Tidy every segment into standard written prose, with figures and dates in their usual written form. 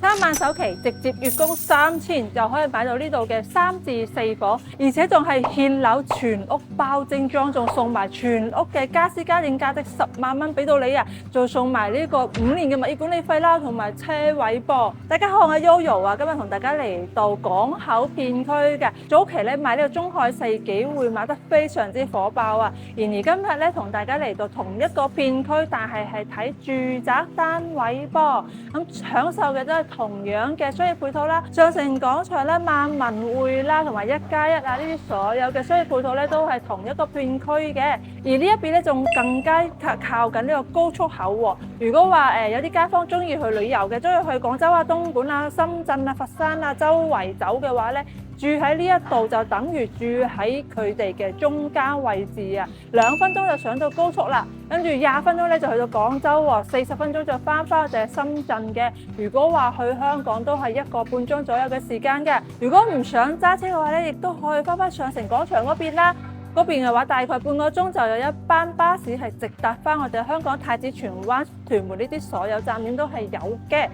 3萬首期直接月供3000就可以買到呢度嘅3至4房，而且仲係現樓全屋包精裝，仲送埋全屋嘅家私家電價值10萬蚊俾到你啊！仲送埋呢個5年嘅物業管理費啦，同埋車位噃。大家好，我係 Yoyo 啊，今日同大家嚟到港口片區嘅。早期咧買呢個中海世紀會買得非常之火爆啊！然而今日咧同大家嚟到同一個片區，但係睇住宅單位噃，咁享受嘅都係同樣嘅商業配套啦，上城廣場啦、萬民匯啦，同埋1+1啊，呢啲所有嘅商業配套咧都係同一個片區嘅。而呢一邊咧仲更加靠近呢個高速口喎。如果話有啲街坊中意去旅遊嘅，中意去廣州啊、東莞啊、深圳啊、佛山啊周圍走嘅話咧，住喺呢一度就等於住喺佢哋嘅中間位置啊，2分鐘就上到高速啦，跟住20分鐘咧就去到廣州喎，40分鐘就翻我哋深圳嘅。如果話去香港都係1個半鐘左右嘅時間嘅。如果唔想揸車嘅話咧，亦都可以翻上城廣場嗰邊啦。嗰邊嘅話，大概半個鐘就有一班巴士係直達翻我哋香港太子荃灣、屯門呢啲所有站點都係有嘅。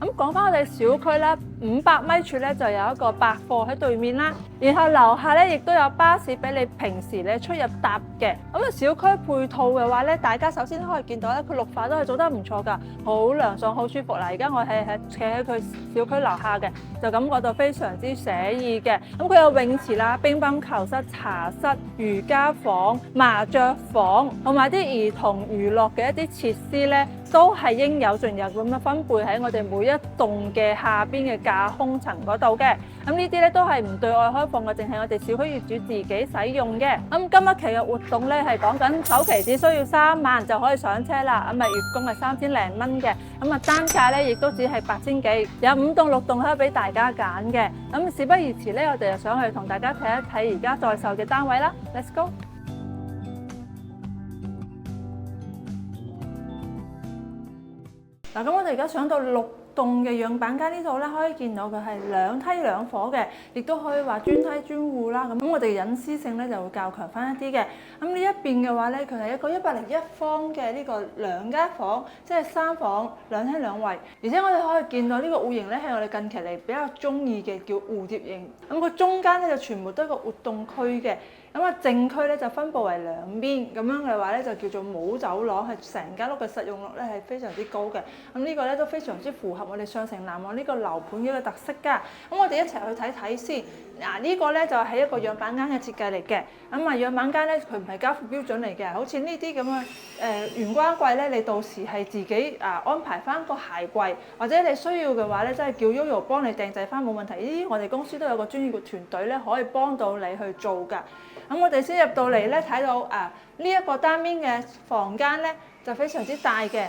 咁講翻我哋小區啦，500米處咧就有一個百貨喺對面啦，然後樓下咧亦都有巴士俾你平時咧出入搭嘅。咁啊小區配套嘅話咧，大家首先可以見到咧，佢綠化都係做得唔錯㗎，好涼爽、好舒服啦。而家我係企喺佢小區樓下嘅，就感覺到非常之寫意嘅。咁佢有泳池啦、乒乓球室、茶室、瑜伽房、麻雀房，同埋啲兒童娛樂嘅一啲設施咧，都係應有盡有咁樣分配喺我哋每一棟嘅下邊嘅架空層嗰度嘅。咁呢啲咧都係唔對外開放嘅，淨係我哋小區業主自己使用嘅。咁今日期嘅活動咧係講緊首期只需要3萬就可以上車啦。咁啊月供係3000零蚊嘅，咁啊單價咧亦都只係8000幾，有5棟6棟可以俾大家揀嘅。咁事不宜遲咧，我哋就上去同大家睇一睇而家在售嘅單位啦。Let's go！嗱，咁我哋而家上到6棟嘅樣板間呢度咧，可以見到佢係2梯2伙嘅，亦都可以話專梯專戶啦。咁我哋隱私性咧就會較強翻一啲嘅。咁呢一邊嘅話咧，佢係一個101方嘅呢個2間房，即係3房2廳2衛。而且我哋可以見到呢個戶型咧係我哋近期嚟比較中意嘅，叫蝴蝶型。咁佢中間咧就全部都係個活動區嘅。咁啊，正區咧就分佈為2邊，咁樣嘅話咧就叫做冇走廊，係成間屋嘅實用率咧係非常之高嘅。咁呢個咧都非常之符合我哋上城南岸呢個樓盤嘅一個特色㗎。咁我哋一齊去睇睇先。嗱，呢個咧就係一個樣板間嘅設計嚟嘅。咁啊，樣板間咧佢唔係交付標準嚟嘅，好似呢啲咁嘅玄關櫃咧，你到時係自己安排翻個鞋櫃，或者你需要嘅話咧，真係叫 Yoyo 幫你訂製翻冇問題。呢啲我哋公司都有個專業嘅團隊咧，可以幫到你去做㗎。咁我哋先入到嚟咧，睇到呢一個單邊嘅房間咧就非常之大嘅。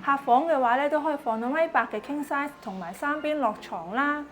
客房嘅話咧都可以放到1.8米嘅 king size， 同埋3邊落床啦，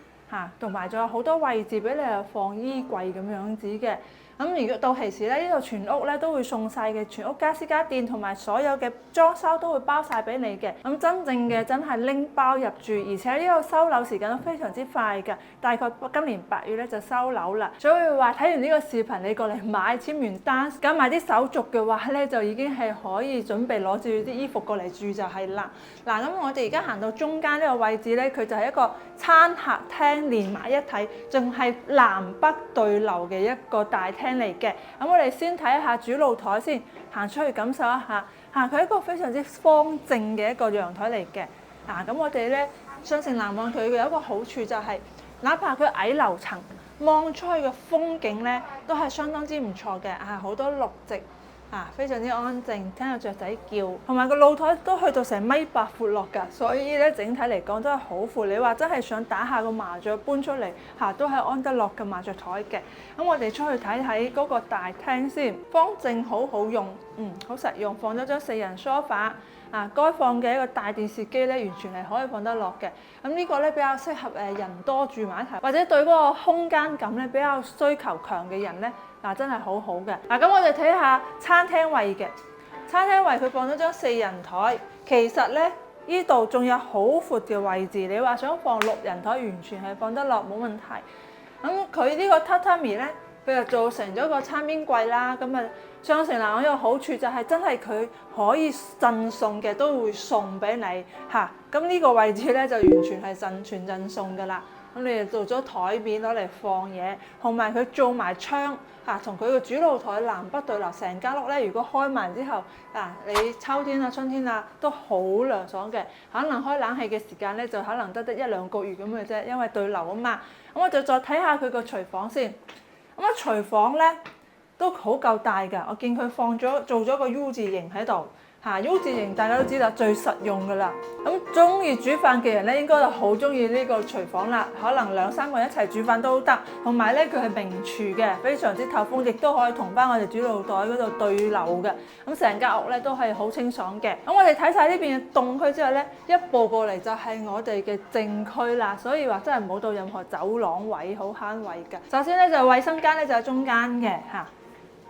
同埋仲有好多位置俾你放衣櫃咁樣子嘅。咁如果到期時咧，呢度全屋咧都會送晒嘅，全屋家私家電同埋所有嘅裝修都會包晒俾你嘅。咁真正嘅真係拎包入住，而且呢個收樓時間都非常之快㗎，大概今年8月咧就收樓啦。所以話睇完呢個視頻，你過嚟買簽完單，搞埋啲手續嘅話咧，就已經係可以準備攞住啲衣服過嚟住就係啦。嗱，咁我哋而家行到中間呢個位置咧，佢就係一個餐客廳連埋一體，仲係南北對流嘅一個大廳嚟嘅。咁我哋先睇下主露台先，行出去感受一下。佢係一個非常之方正嘅一個陽台嚟嘅。咁我哋咧上城南岸佢嘅有一個好處就係，哪怕佢矮樓層，望出去嘅風景咧都係相當之唔錯嘅。好多綠植。非常之安靜，聽到雀仔叫，同埋個露台都去到成1.8米闊落㗎，所以咧整體嚟講都係好闊。你話真係想打下個麻雀搬出嚟，都係安得落嘅麻雀台嘅。咁我哋出去睇睇嗰個大廳先，方正好好用，好實用，放咗張4人梳化。該放嘅一個大電視機咧，完全係可以放得落嘅。咁呢個咧比較適合人多住埋一齊，或者對嗰個空間感咧比較需求強嘅人咧，真係好好嘅。咁我哋睇下餐廳位嘅，餐廳位佢放咗張4人台，其實咧呢度仲有好闊嘅位置，你話想放6人台完全係放得落冇問題。咁佢呢個榻榻米咧佢就做成咗個餐邊櫃啦。咁啊，上城南岸有個好處就係真係佢可以贈送嘅都會送俾你嚇。咁呢個位置咧就完全係全贈送㗎啦。咁你哋做咗台面攞嚟放嘢，同埋佢做埋窗嚇，同佢個主露台南北對流，成間屋咧如果開埋之後你秋天啊、春天啊都好涼爽嘅。可能開冷氣嘅時間咧就可能得1-2個月咁嘅啫，因為對流啊嘛。咁我就再睇下佢個廚房先。咁啊，廚房咧都好夠大㗎，我見佢做咗個 U 字形喺度。U 字形大家都知啦，最實用㗎啦。咁中意煮飯嘅人咧，應該就好中意呢個廚房啦。可能2-3個人一齊煮飯都得。同埋咧，佢係明廚嘅，非常之透風，亦都可以同翻我哋主露台嗰度對流嘅。咁成間屋咧都係好清爽嘅。咁我哋睇晒呢邊嘅棟區之後咧，一步過嚟就係我哋嘅正區啦。所以話真係冇到任何走廊位，好慳位㗎。首先咧就衛生間咧就喺中間嘅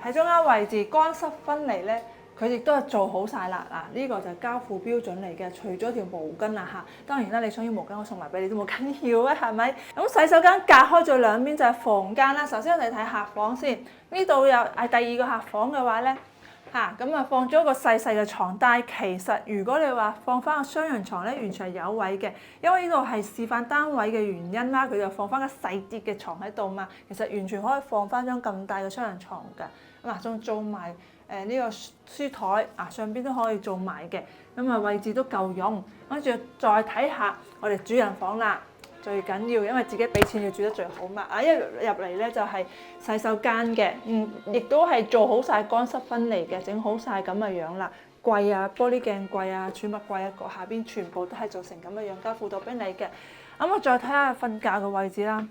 喺中間位置乾濕分離咧。佢亦都係做好晒啦，呢個就係交付標準嚟嘅，除咗條毛巾啦嚇。當然啦，你想要毛巾，我送埋俾你都冇緊要啊，係咪？咁洗手間隔開咗兩邊就係房間啦。首先我哋睇客房先，呢度有第二個客房嘅話咧咁啊放咗個細細嘅床，但係其實如果你話放翻個雙人床咧，完全係有位嘅，因為呢度係示範單位嘅原因啦，佢就放翻個細啲嘅床喺度嘛，其實完全可以放翻張咁大嘅雙人床㗎。咁仲做埋呢個書台上邊都可以做埋嘅，咁啊位置都夠用。跟住再睇下我哋主人房啦，最緊要，因為自己俾錢要住得最好嘛。一入嚟咧就係洗手間嘅，亦都係做好晒乾濕分離嘅，整好晒咁嘅樣啦。櫃啊、玻璃鏡櫃啊、儲物櫃啊，下邊全部都係做成咁嘅樣，交付到俾你嘅。咁我再睇下瞓覺嘅位置啦。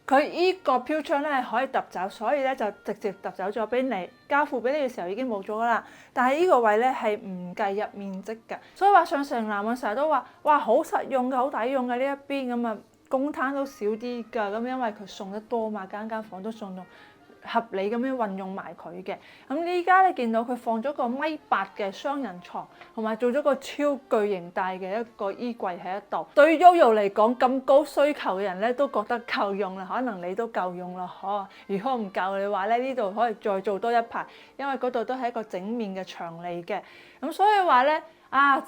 佢依個飄窗咧係可以揼走，所以咧就直接揼走咗俾你，交付俾你嘅時候已經冇咗㗎啦。但係呢個位咧係唔計入面積㗎，所以話上城南岸成日都話，哇好實用㗎，好抵用㗎呢一邊咁啊，公攤都少啲㗎，咁因為佢送得多嘛，間房都送到。合理咁樣運用埋佢嘅。咁依家咧見到佢放咗個1.8米嘅雙人床，同埋做咗個超巨型大嘅一個衣櫃喺一度。對於 Yoyo 嚟講，咁高需求嘅人咧都覺得夠用啦，可能你都夠用啦，如果唔夠嘅話咧，呢度可以再做多一排，因為嗰度都係一個整面嘅牆嚟嘅。咁所以話咧。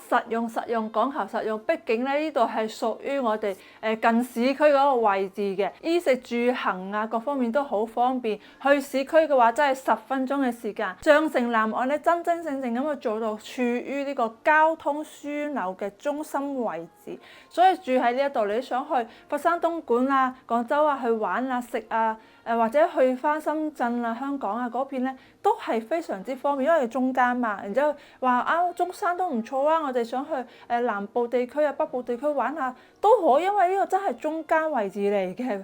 實用，講求實用，畢竟咧呢度係屬於我哋近市區嗰個位置嘅，衣食住行各方面都好方便。去市區嘅話，真係10分鐘嘅時間。上城南岸咧，真正咁去做到處於呢個交通樞紐嘅中心位置，所以住喺呢一度，你想去佛山、東莞廣州去玩食或者去翻深圳香港嗰邊咧，都係非常之方便，因為中間嘛。然之後話中山都唔錯我哋想去南部地區北部地區玩下都可以，因為呢個真係中間位置嚟嘅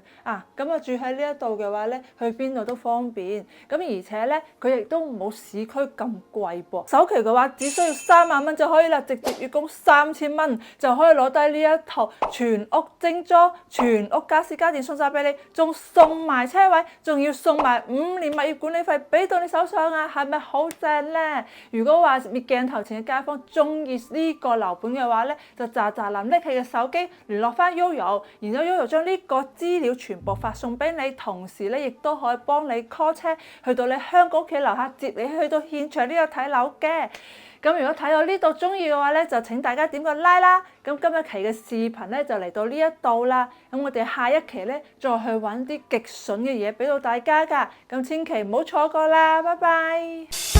咁住喺呢一度嘅話咧，去邊度都方便。咁而且咧，佢亦都冇市區咁貴噃。首期嘅話只需要3萬蚊就可以啦，直接月供3000蚊就可以攞低呢一套全屋精裝、全屋家私家電送晒俾你，仲送埋車位，仲要送埋5年物業管理費俾到你手上係咪好正咧？如果話鏡頭前嘅街坊中意呢個樓盤嘅話咧，就喳臨拎起嘅手機聯絡翻 Yoyo， 然後 Yoyo 將呢個資料全部發送俾你，同時咧亦都可以幫你 call 車去到你香港屋企樓下接你去到現場呢度睇樓嘅。咁如果睇到呢度中意嘅話咧，就請大家點個 like 啦。咁今日期嘅視頻咧就嚟到呢一度啦。咁我哋下一期咧再去揾啲極筍嘅嘢俾到大家㗎。咁千祈唔好錯過啦，拜拜。